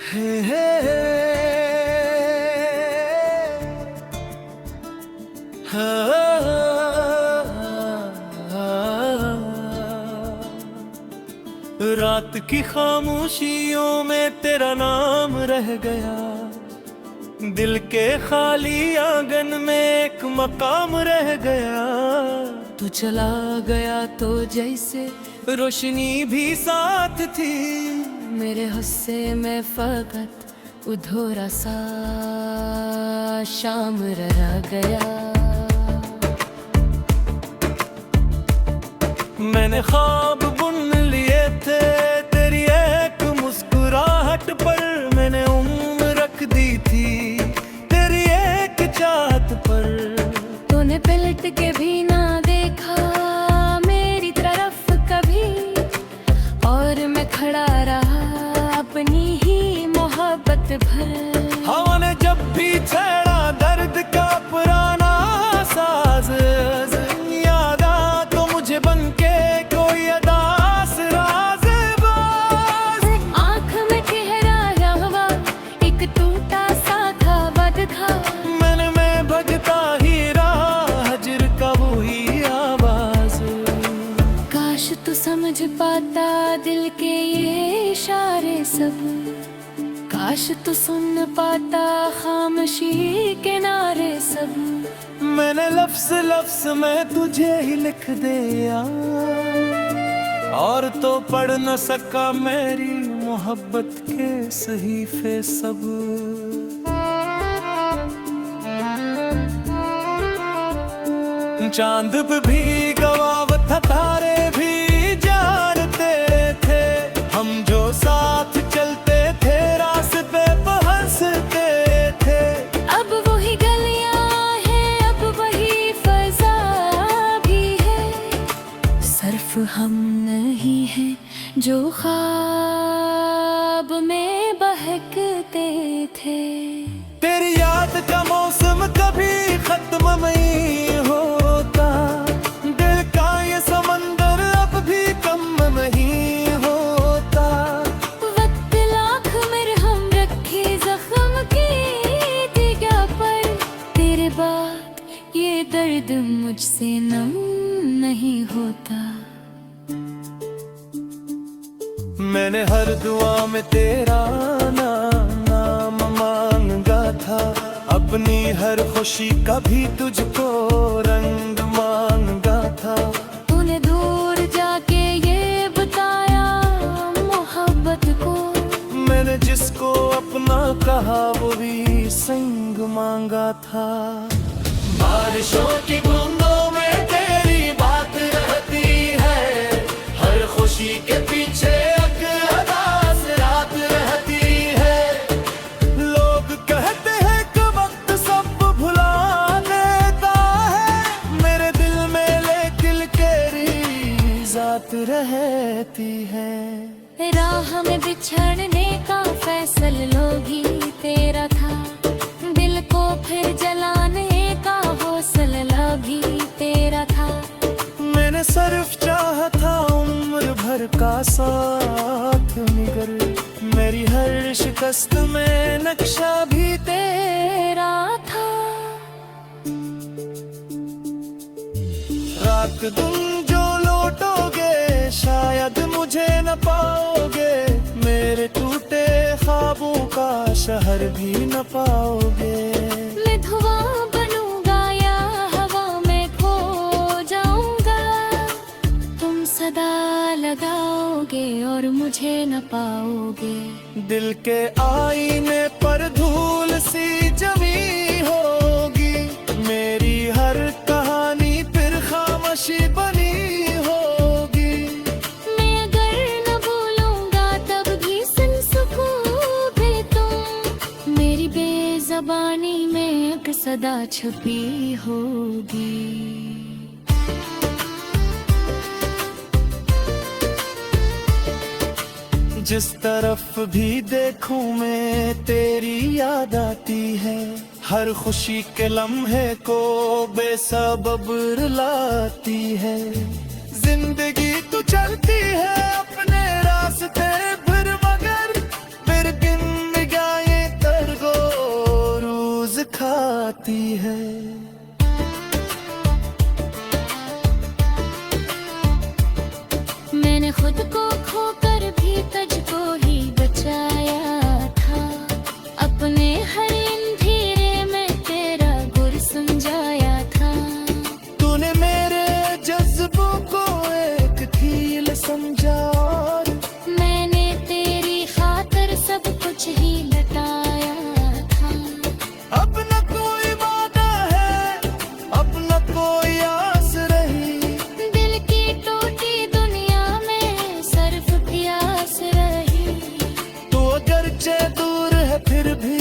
हे हे रात की खामोशियों में तेरा नाम रह गया, दिल के खाली आंगन में एक मकाम रह गया। तू चला गया तो जैसे रोशनी भी साथ थी, मेरे हिस्से में फकत अधूरा सा शाम रह गया। मैंने ख्वाब बुन लिए थे तेरी एक मुस्कुराहट पर, मैंने उम्र रख दी थी तेरी एक चाहत पर। तूने पलट के भी ना देखा मेरी तरफ कभी, और मैं खड़ा रहा अपनी ही मोहब्बत भर। हवा ने जब भी छेड़ा दर्द का पुराना साज, याद आ तो मुझे बनके कोई अदास राज बाज। आँख में ठहरा हुआ एक टूटा सा था बद था, मन में भगता ही रहा हजर का वही आवाज। काश तू समझ पाता दिल के ये इशारे सब, काश तू सुन पाता खामोशी के नारे सब। मैंने लफ्ज लफ्ज में तुझे ही लिख दिया, और तो पढ़ न सका मेरी मोहब्बत के सहीफे सब। चांद भी गवाह था, तारे भी जानते थे, हम जो साथ चलते थे रास्ते पे हंसते थे। अब वही गलियां हैं, अब वही फजा भी है, सिर्फ हम नहीं हैं जो ख्वाब में बहकते थे। तेरी याद का मौसम कभी खत्म नहीं होता, दिल का ये समंदर अब भी कम नहीं होता। वक्त लाख मरहम रखे जख्म की जगह पर, तेरे बाद ये दर्द मुझसे नम नहीं होता। मैंने हर दुआ में तेरा नाम मांगा था, अपनी हर खुशी का भी तुझको रंग मांगा था। तूने दूर जाके ये बताया मोहब्बत को, मैंने जिसको अपना कहा वो भी संग मांगा था। बारिशों की बूंदों में तेरी बात रहती है, हर खुशी के पीछे एक अदास रात रहती है। लोग कहते हैं कि वक्त सब भुला देता है, मेरे दिल में लेकिन तेरी जात रहती है। राह में बिछड़ने का फैसला भी तेरा था, दिल को फिर जलाने का हौसला भी तेरा था। मैंने सिर्फ चाहा था उम्र भर का साथ निगर, मेरी हर शिकस्त में नक्शा भी तेरा था। रात तुम जो लौटोगे शायद मुझे न पाओगे, मेरे टूटे ख्वाबों का शहर भी न पाओगे। मैं धुआं बनूंगा या हवा में खो जाऊंगा, तुम सदा लगाओगे और मुझे न पाओगे। दिल के आईने पर धूल सी जमी होगी, मेरी हर कहानी फिर खामोशी बनी होगी। मैं अगर न बोलूंगा तब भी सुन सकूंगे तुम, मेरी बेज़बानी में एक सदा छुपी होगी। जिस तरफ भी देखूं मैं तेरी याद आती है, हर खुशी के लम्हे को बेसबब रुलाती है। जिंदगी तो चलती है अपने रास्ते फिर, मगर फिर गिन खुद को खोकर भी तुझको ही बचाया था। अपने हर अंधेरे में तेरा गुर समझाया था। तूने मेरे जज्बों को एक कील समझा और मैंने तेरी खातिर सब कुछ ही लटाया था। अब न कोई वादा है, अब न कोई आस रही। दिल की टूटी दुनिया में सिर्फ प्यास रही। तो अगरचे दूर है फिर भी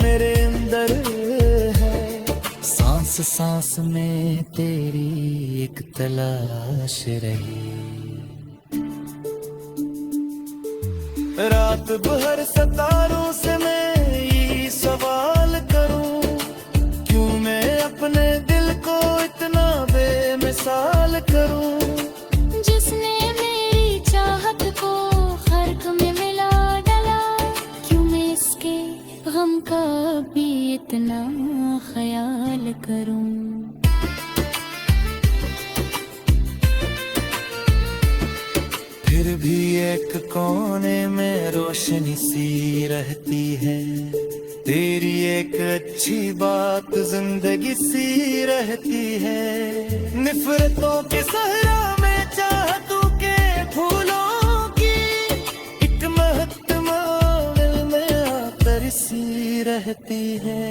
मेरे अंदर है। सांस सांस में तेरी एक तलाश रही। रात भर सितारों से मैं ये सवाल करूं, क्यों मैं अपने दिल को इतना बेमिसाल करूं। जिसने मेरी चाहत को खर्क में मिला डाला, क्यों मैं इसके गम का भी इतना ख्याल करूं। फिर भी एक कोने में रोशनी सी रहती है। तेरी एक अच्छी बात जिंदगी सी रहती है। निफरतों के सहरा में चाहतों के फूलों की एक महक मांगल में आकर सी रहती है।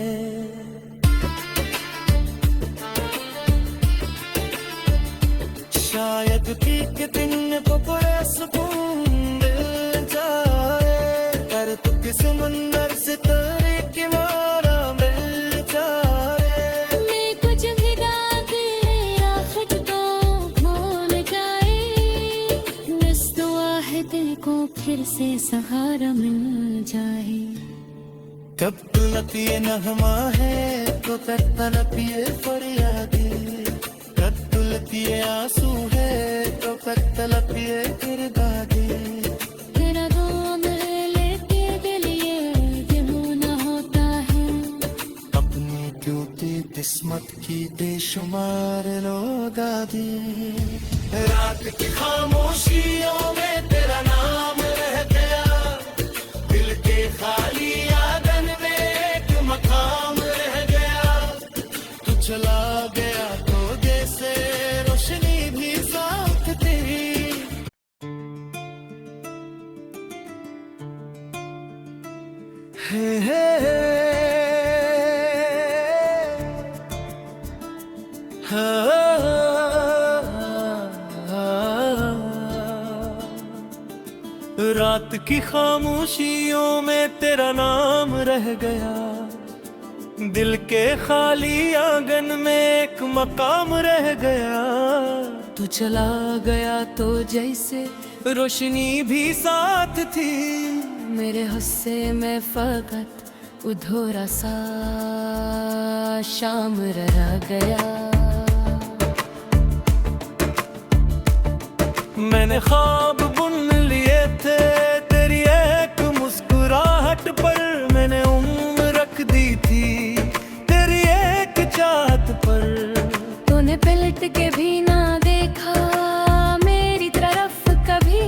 शायद कि दिन को बड़ा सुकून मिल जाए, कर तू किस मंदिर से तारे के मारा मिल जाए। मैं कुछ भी दागे आखिर तो भूल जाए। बस दुआ है दिल को फिर से सहारा मिल जाए। कब तलपिए नगमा है तो कब तलपिए फरियादी। कब तलपिए आंसू है तो कब तलपिए किरदादी। तेरा नाम लेके दिल ये होना होता है। अपनी टूटी किस्मत की बेशुमार लोग आदि। रात की खामोशियों में तेरा नाम रह गया। दिल के खाली आंगन में एक मकाम रह गया। तू चला गया तो जैसे रोशनी भी साथ थी। रात की खामोशियों में तेरा नाम रह गया। दिल के खाली आंगन में एक मकाम रह गया। तू चला गया तो जैसे रोशनी भी साथ थी। मेरे हुस्से में फकत अधूरा सा शाम रह गया। मैंने ख्वाब बुन लिए थे तेरी एक मुस्कुराहट पर। मैंने उम्र रख दी थी तेरी एक चाहत पर। तूने पलट के भी ना देखा मेरी तरफ कभी।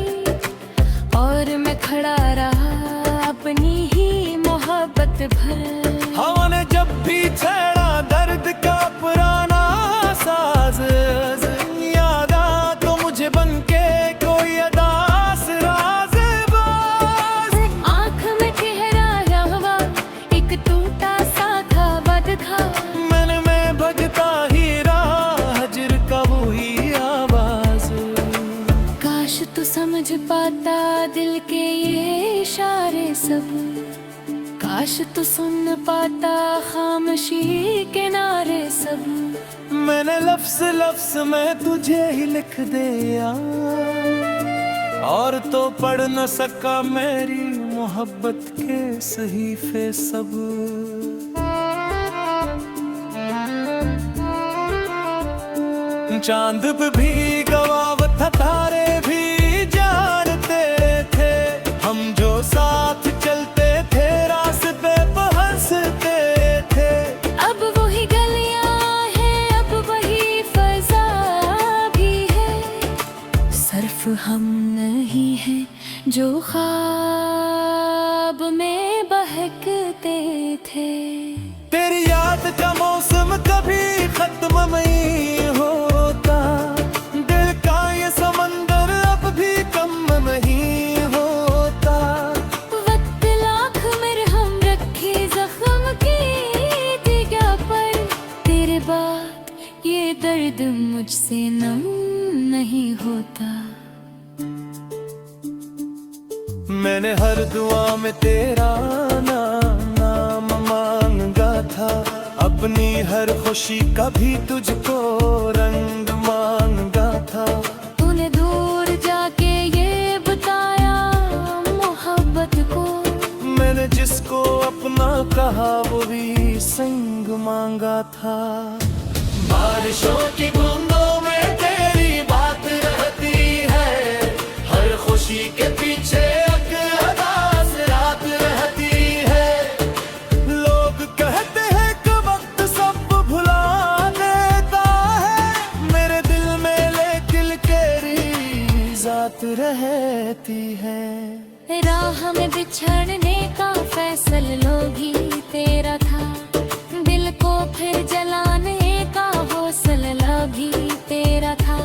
और मैं खड़ा रहा अपनी ही मोहब्बत भर। हवा ने जब भी छेड़ा दर्द का पुराना साज, याद आ तो मुझे बनके कोई अदास राज़बाज़। आँख में चेहरा रवा एक टूटा सा था बदखा। मन में भगता ही रहा हजर का वही आवाज। काश तू समझ पाता दिल के ये इशारे सब। काश तू सुन पाता खामोशी के नारे सब। मैंने लफ्ज लफ्ज में तुझे ही लिख दिया। और तो पढ़ न सका मेरी मोहब्बत के सहीफे सब। चांद भी गवाह था तारे भी जानते थे। हम जो साथ चलते थे रास्ते पे हंसते थे। अब वही गलियां हैं अब वही फजा भी है। सिर्फ हम नहीं हैं जो ख्वाब में बहकते थे। तेरी याद का मौसम कभी खत्म नहीं होता, दिल का ये समंदर अब भी कम नहीं होता। वक्त लाख मरहम रखे जख्म की जगह पर, तेरे बाद ये दर्द मुझसे नम नहीं होता। मैंने हर दुआ में तेरा नाम मांगा था, अपनी हर खुशी का भी तुझको रंग मांगा था। तूने दूर जाके ये बताया मोहब्बत को, मैंने जिसको अपना कहा वो भी संग मांगा था। बारिशों की बूंदों में तेरी बात रहती है, हर खुशी के पीछे रहती है। राह में बिछड़ने का फैसला भी तेरा था, दिल को फिर जलाने का हौसला भी तेरा था।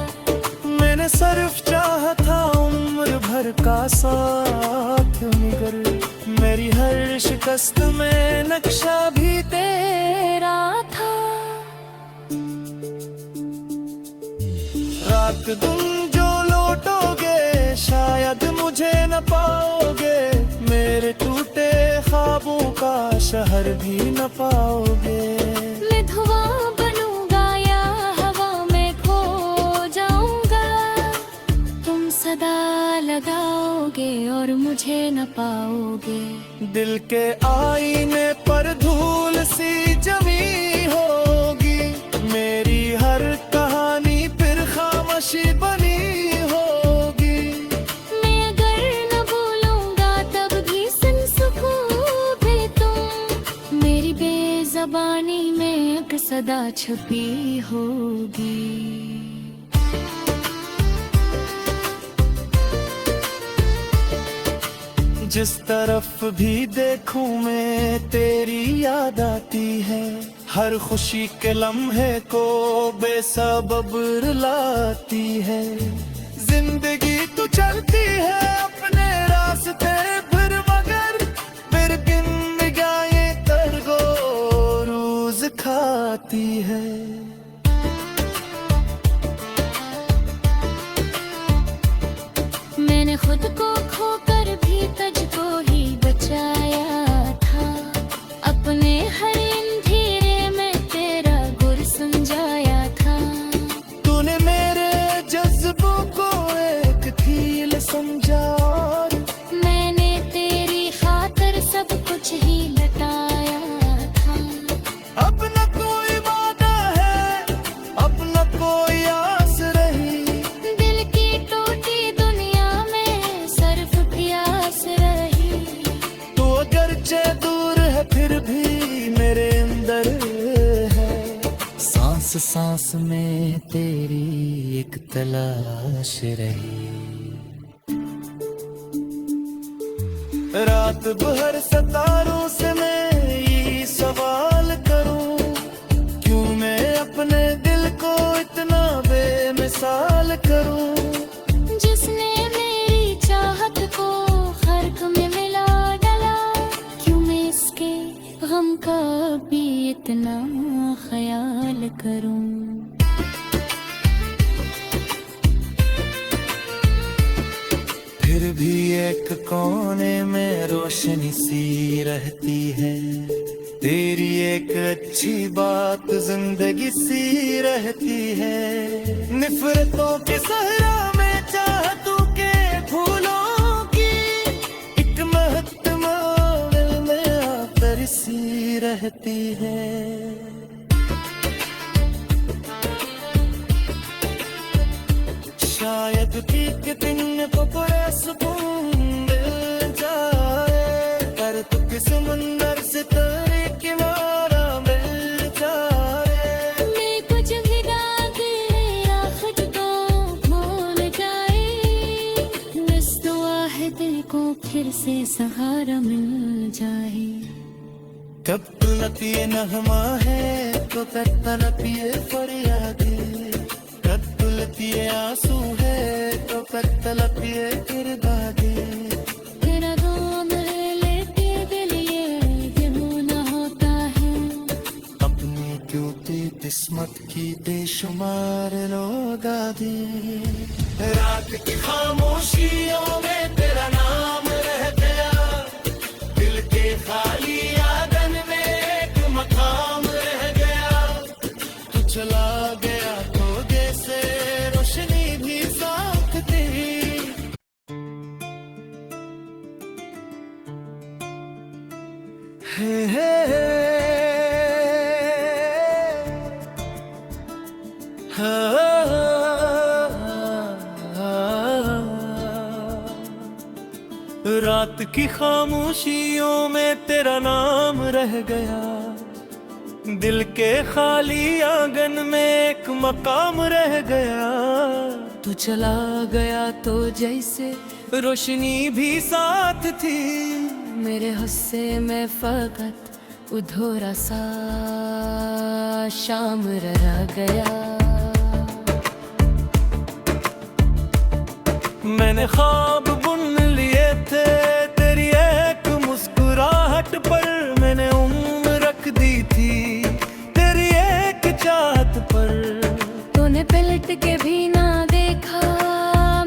मैंने सिर्फ चाहा था उम्र भर का साथ, मगर मेरी हर शिकस्त में नक्शा भी तेरा था। रात दिन शायद मुझे न पाओगे, मेरे टूटे ख्वाबों का शहर भी न पाओगे। मैं धुआं बनूंगा या हवा में खो जाऊंगा, तुम सदा लगाओगे और मुझे न पाओगे। दिल के आईने पर धूल सी जमी होगी, मेरी हर कहानी फिर खामोशी बनी ज़बानी में एक सदा छुपी होगी। जिस तरफ भी देखूं मैं तेरी याद आती है, हर खुशी के लम्हे को बेसबब रुलाती है। जिंदगी तो चलती है अपने रास्ते फिर, मगर फिर बिन निगाहे तरगो खाती है। मैंने खुद को खोकर भी तुझको ही बचाया था, अपने हर अंधेरे में तेरा गुर समझाया था। तूने मेरे जज्बों को एक खील समझा और मैंने तेरी खातिर सब कुछ ही लटाया। अब न कोई वादा है, अब न कोई आस रही, दिल की टूटी दुनिया में सिर्फ प्यास रही। तो अगरचे दूर है फिर भी मेरे अंदर है, सांस सांस में तेरी एक तलाश रही। रात भर सितारों से मैं ये सवाल करूं, क्यों मैं अपने दिल को इतना बेमिसाल करूं। जिसने मेरी चाहत को खर्क में मिला डाला, क्यों मैं इसके गम का भी इतना ख्याल करूं। फिर भी एक कोने में रोशनी सी रहती है, तेरी एक अच्छी बात जिंदगी सी रहती है। निफरतों के सहरा में चाहतों के फूलों की एक महक मांगल में आकर सी रहती है। शायद एक दिन पकड़े सुकून मिल जाए, कर तू किस मंदिर से तेरे किनारा मिल जाए। मैं कुछ भी दाग या खुद को भूल जाए, फिर से सहारा मिल जाए। कत्तुलती नगमा है तो कत्तलती फरियादे, कत्तुलती आंसू है तो कत्तलती किरदादे। तेरा नाम लेते दिल ये होना होता है। अपनी क्यूटी किस्मत की बेशुमार लोग आदे। रात की खामोशियों में तेरा नाम रह गया, दिल के खाली आंगन में एक मकाम रह गया। तू चला गया तो जैसे रोशनी भी साथ थी। रात की खामोशियों में तेरा नाम रह गया, दिल के खाली आंगन में एक मकाम रह गया। तू चला गया तो जैसे रोशनी भी साथ थी। मेरे हुस्से में फकत अधूरा सा शाम रह गया। मैंने ख्वाब बुन लिए थे तेरी एक मुस्कुराहट पर, मैंने उम्र रख दी थी तेरी एक चाहत पर। तूने पलट के भी ना देखा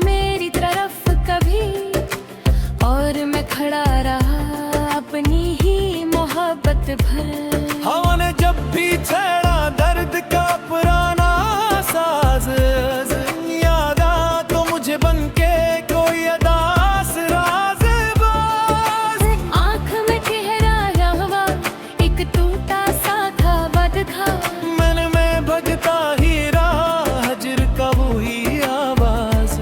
मेरी तरफ कभी, और मैं खड़ा रहा अपनी ही मोहब्बत भर। हवा ने जब भी छेड़ा दर्द का पुराना साज, याद आ तो मुझे बनके कोई अदास राज बाज। आँख में चेहरा रहवा एक टूटा सा था बदखा, मन में भजता ही रहा हजर का वही आवाज।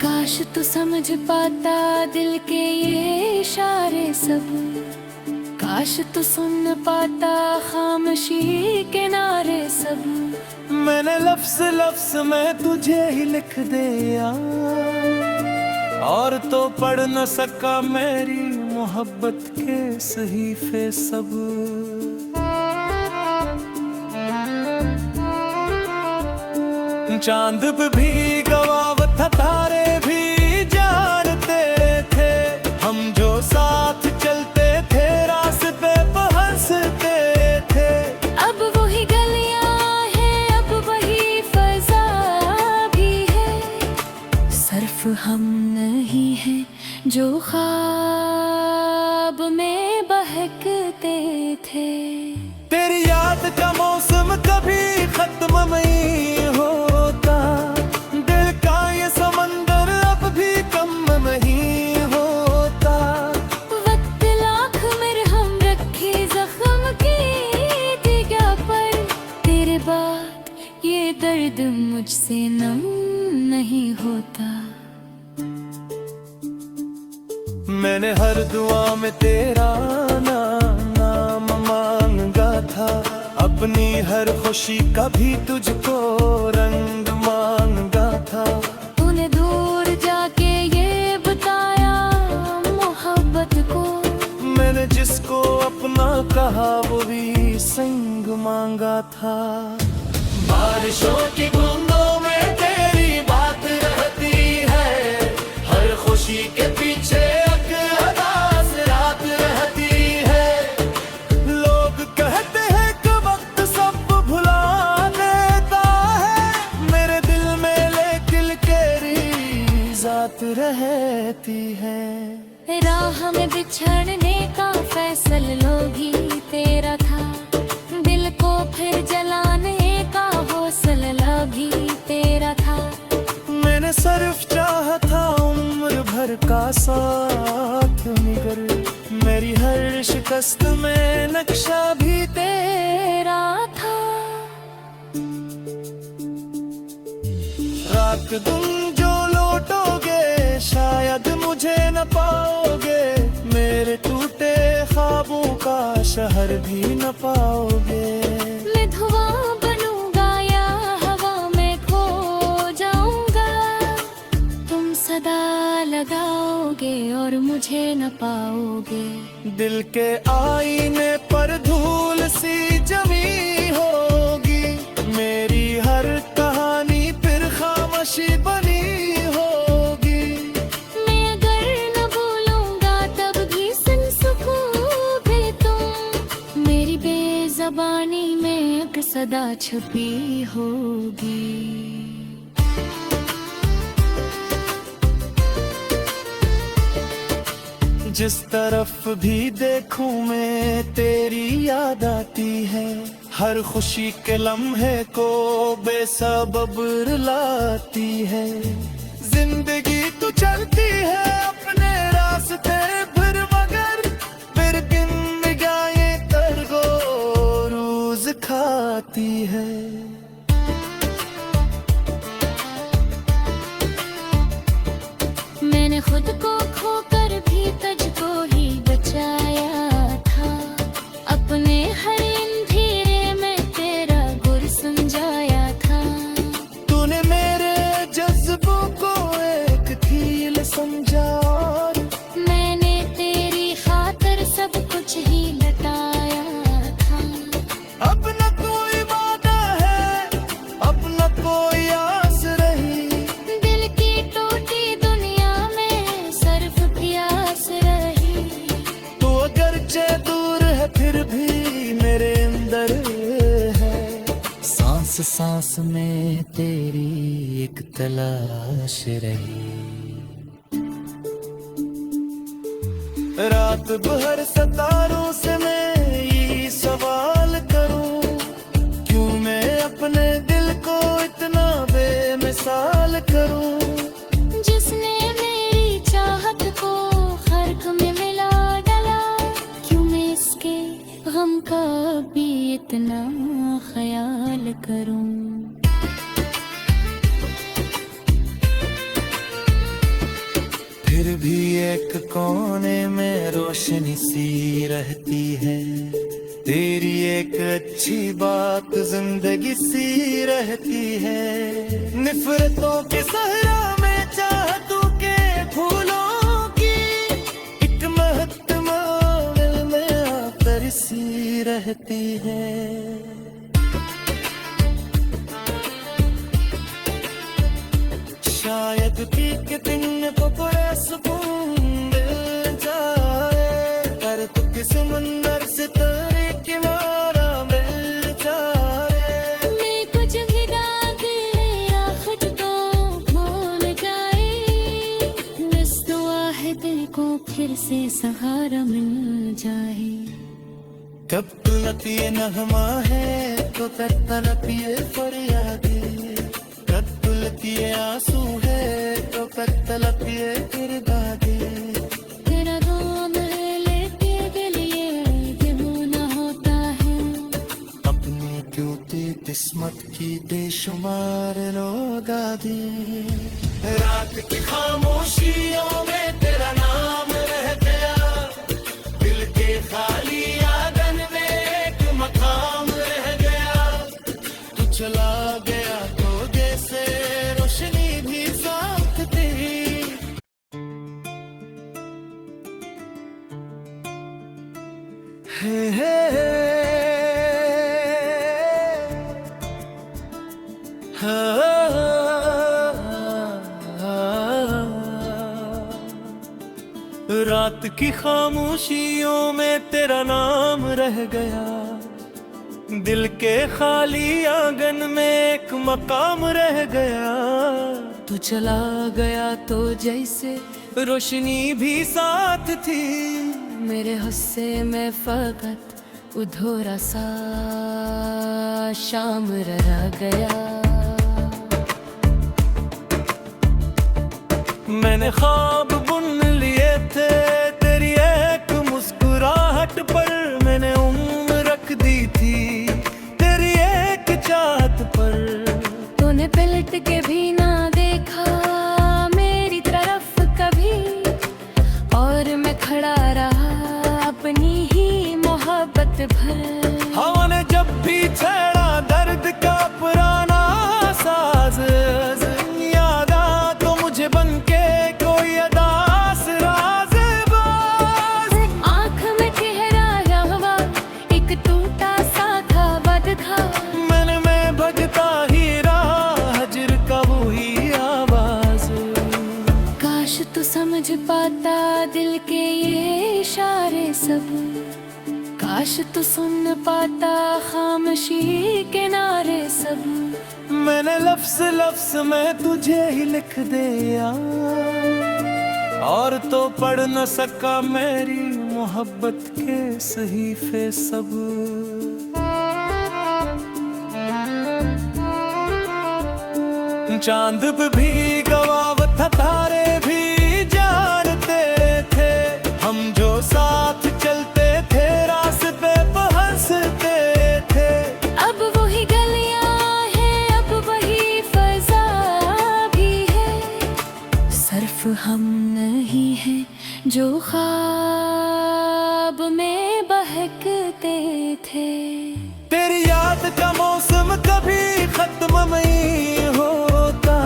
काश तू समझ पाता दिल के ये इशारे सब, काश तू सुन पाता खामोशी के नारे सब। मैंने लफ्ज लफ्ज में तुझे ही लिख दिया, और तो पढ़ न सका मेरी मोहब्बत के सहीफे सब। चांद भी गवाह था, तारे भी जानते थे, हम जो साथ चलते थे रास्ते पे हंसते थे। अब वही गलियां हैं, अब वही फजा भी है, सिर्फ हम नहीं हैं जो ख्वाब में बहकते थे। तेरी याद का मौसम कभी खत्म नहीं होता, दिल का ये समंदर अब भी कम नहीं होता। वक्त लाख मरहम रखे जख्म की जगह पर, तेरे बाद ये दर्द मुझसे नम नहीं होता। मैंने हर दुआ में तेरा नाम मांगा था, अपनी हर खुशी का भी तुझको रंग मांगा था। तूने दूर जाके ये बताया मोहब्बत को, मैंने जिसको अपना कहा वो भी संग मांगा था। बारिशों की बूंदों में तेरी बात रहती है, हर खुशी के पीछे एक अदास रात रहती है। लोग कहते हैं कि वक्त सब भुला देता है, मेरे दिल में लेकिन तेरी जात रहती है। राह में बिछड़ने का फैसला भी तेरा था, दिल को फिर जलाने का हौसला भी तेरा था। मैंने सिर्फ चाहा था उम्र भर का साथ निगर, मेरी हर शिकस्त में नक्शा भी तेरा था। रात तुम जो लौटोगे शायद मुझे न पाओगे, मेरे टूटे ख्वाबों का शहर भी न पाओगे। मैं धुआं बनूंगा या हवा में खो जाऊंगा, तुम सदा लगाओगे और मुझे न पाओगे। दिल के आईने पर धूल सी जमी होगी, मेरी हर कहानी फिर खामोशी बनी होगी। मैं अगर न बोलूंगा तब भी सुन सकोगे तुम, मेरी बेज़बानी में एक सदा छुपी होगी। जिस तरफ भी देखूं मैं तेरी याद आती है, हर खुशी के लम्हे को बेसबब रुलाती है। जिंदगी तो चलती है अपने रास्ते फिर, मगर फिर जिंदगी तरगो रोज खाती है। मैंने खुद को खोकर भी तुझको ही बचाया था, अपने हर अंधेरे में तेरा गुर समझाया था। तूने मेरे जज्बों को एक कील समझा और मैंने तेरी खातिर सब कुछ ही लटाया था। अब न कोई वादा है, अब न कोई आस रही, दिल की टूटी दुनिया में सिर्फ प्यास रही। तो अगरचे दूर है फिर भी मेरे अंदर है। सांस सांस में तेरी एक तलाश रही। रात भर सितारों से मैं ये सवाल करूं, क्यों मैं अपने दिल को इतना बेमिसाल करूं। जिसने मेरी चाहत को खर्क में मिला डाला, क्यों मैं इसके गम का भी इतना ख्याल करूं। फिर भी एक कोने में रोशनी सी रहती है, तेरी एक अच्छी बात जिंदगी सी रहती है। निफरतों के सहरा में चाहतों के फूलों की एक महक मांगल में आकर सी रहती है। शायद पीक दिन पकड़े सुकून मिल जाए, कर तू किस मंदिर से तेरे किनारा मिल जाए। मैं कुछ भी दाग या खुद को भूल जाए, बस दुआ है दिल को फिर से सहारा मिल जाए। कब तड़पी ये नगमा है तो तड़पिए फरियादी, कब तुलती ये आंसू है तो तड़पिए किरदादी। तेरा नाम है लेते दिल ये होना होता है, अपनी क्यूटी किस्मत की बेशुमार लोग आदि। रात की खामोशियों में तेरा नाम रह गया, दिल के खाली आंगन में एक मकाम रह गया। तू चला गया तो जैसे रोशनी भी साथ थी। रात की खामोशियों में तेरा नाम रह गया, दिल के खाली आंगन में एक मकाम रह गया। तू चला गया तो जैसे रोशनी भी साथ थी, मेरे हुस्से में फकत अधूरा सा शाम रह गया। मैंने ख्वाब बुन लिए थे तेरी एक मुस्कुराहट पर, मैंने उम्र रख दी थी तेरी एक चाहत पर। तूने पलट के भी ना देखा मेरी तरफ कभी, और मैं खड़ा रहा अपनी ही मोहब्बत भर। हवा ने जब भी छेड़ा दर्द का पुराना साज, याद आ तो मुझे बन के काश तू समझ पाता दिल के ये इशारे सब, काश तू सुन पाता खामोशी के नारे सब। मैंने लफ्ज लफ्ज में तुझे ही लिख दिया, और तो पढ़ न सका मेरी मोहब्बत के सहीफे सब। चांद भी गवाह था, तारे भी जानते थे, हम जो साथ चलते थे रास्ते पे हंसते थे। अब वही गलियां हैं, अब वही फजा भी है, सिर्फ हम नहीं हैं जो ख्वाब में बहकते थे। तेरी याद का मौसम कभी खत्म नहीं होता,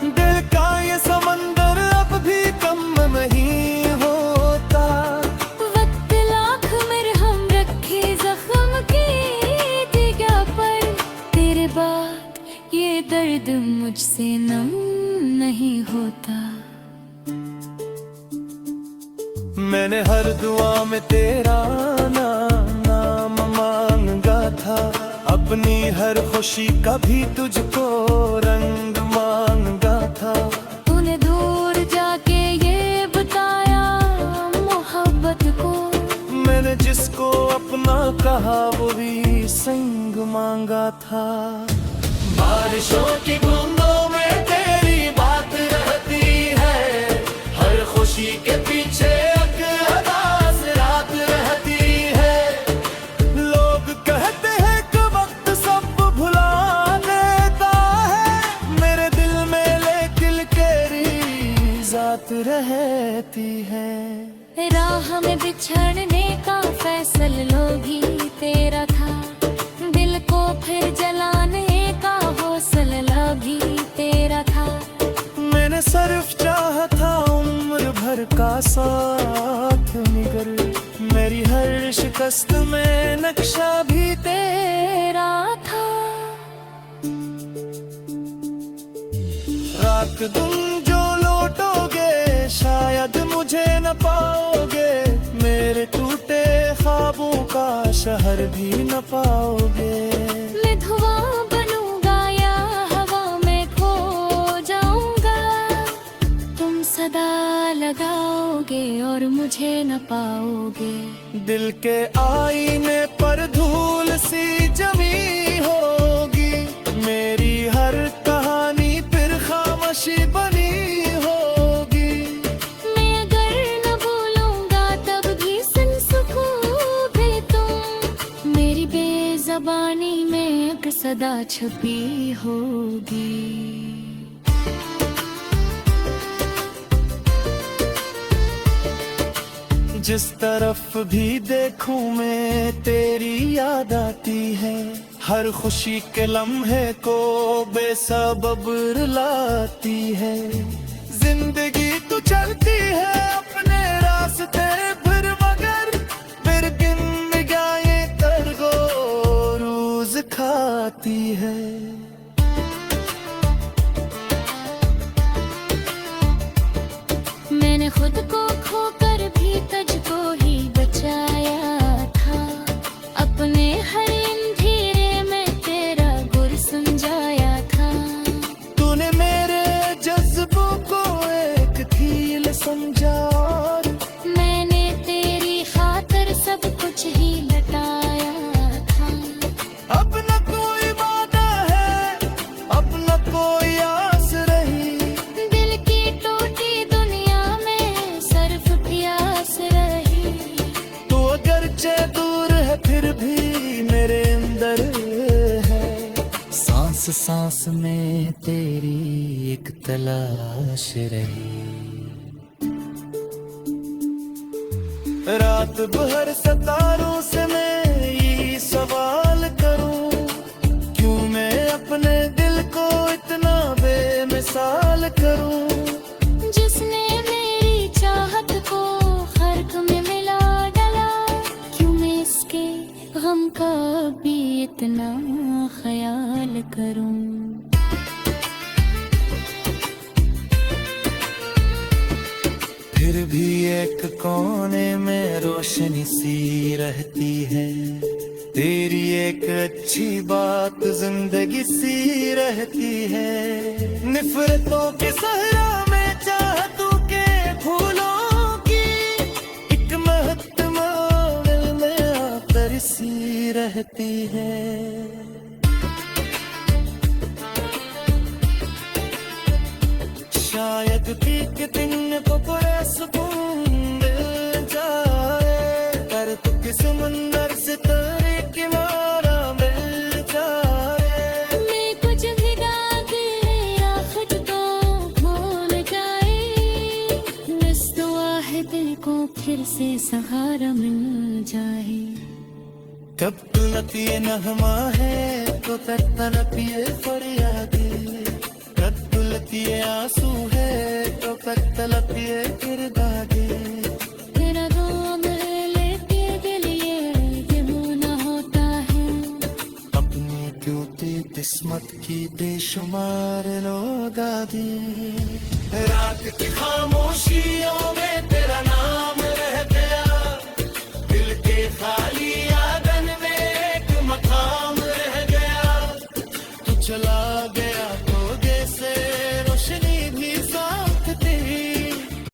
दिल का ये समंदर अब भी कम नहीं होता। वक्त लाख मरहम रखे जख्म की जगह पर, तेरे बाद ये दर्द मुझसे नम नहीं होता। मैंने हर दुआ में तेरा नाम मांगा था, अपनी हर खुशी का भी तुझको रंग मांगा था। तूने दूर जाके ये बताया मोहब्बत को, मैंने जिसको अपना कहा वो भी संग मांगा था। बारिशों की बूंदों में तेरी बात रहती है, हर खुशी के पीछे रहती है। राह में बिछड़ने का फैसला भी तेरा था, दिल को फिर जलाने का हौसला भी तेरा था। मैंने सिर्फ चाहा था उम्र भर का साथ निगर, मेरी हर शिकस्त में नक्शा भी तेरा था। रात दिन जो लौटोगे शायद मुझे न पाओगे, मेरे टूटे ख्वाबों का शहर भी न पाओगे। मैं धुआं बनूंगा या हवा में खो जाऊंगा, तुम सदा लगाओगे और मुझे न पाओगे। दिल के आईने पर धूल सी जमी होगी, मेरी हर कहानी फिर खामोशी बनी होगी। मैं अगर न बोलूंगा तब भी सुन सकोगे तुम, मेरी बेज़बानी में एक सदा छुपी होगी। जिस तरफ भी देखूं मैं तेरी याद आती है, हर खुशी के लम्हे को बेसबब रुलाती है। जिंदगी तो चलती है अपने रास्ते फिर, मगर फिर गिन गाये तरगो रोज खाती है। मैंने खुद को खोकर भी तुझको ही बचाया था, अपने हर अंधेरे में तेरा गुर समझाया था। तूने मेरे जज्बों को एक खील समझा, और मैंने तेरी खातिर सब कुछ ही लटाया था। अब न कोई वादा है, अब न कोई आस रही, दिल की टूटी दुनिया में सिर्फ प्यास रही। तो अगरचे दूर है फिर भी मेरे अंदर है, सांस सांस में तेरी एक तलाश रही। रात भर सितारों से मैं ये सवाल करूं, क्यों मैं अपने दिल को इतना बेमिसाल करूं। जिसने मेरी चाहत को खर्क में मिला डाला, क्यों मैं इसके गम का भी इतना ख्याल करूं। फिर भी एक कोने में रोशनी सी रहती है, तेरी एक अच्छी बात जिंदगी सी रहती है। निफरतों के सहरा में चाहतों के फूलों की एक महत्मा दिल में आकर सी रहती है। शायद एक दिन को बड़ा सुकून मिल जाए, पर तू किस समंदर से तारे किनारा मिल जाए। मैं कुछ भी डाके आखिर तो भूल जाए, बस दुआ है दिल को फिर से सहारा मिल जाए। कब तड़पिए नगमा है तो तड़पिए फरियादी, कब तड़पिए आंसू है तो तड़पिए किरदादी। तेरा नाम लेते दिल ये होना होता है, अपनी टूटी किस्मत की बेशुमार लोग आदि। रात की खामोशी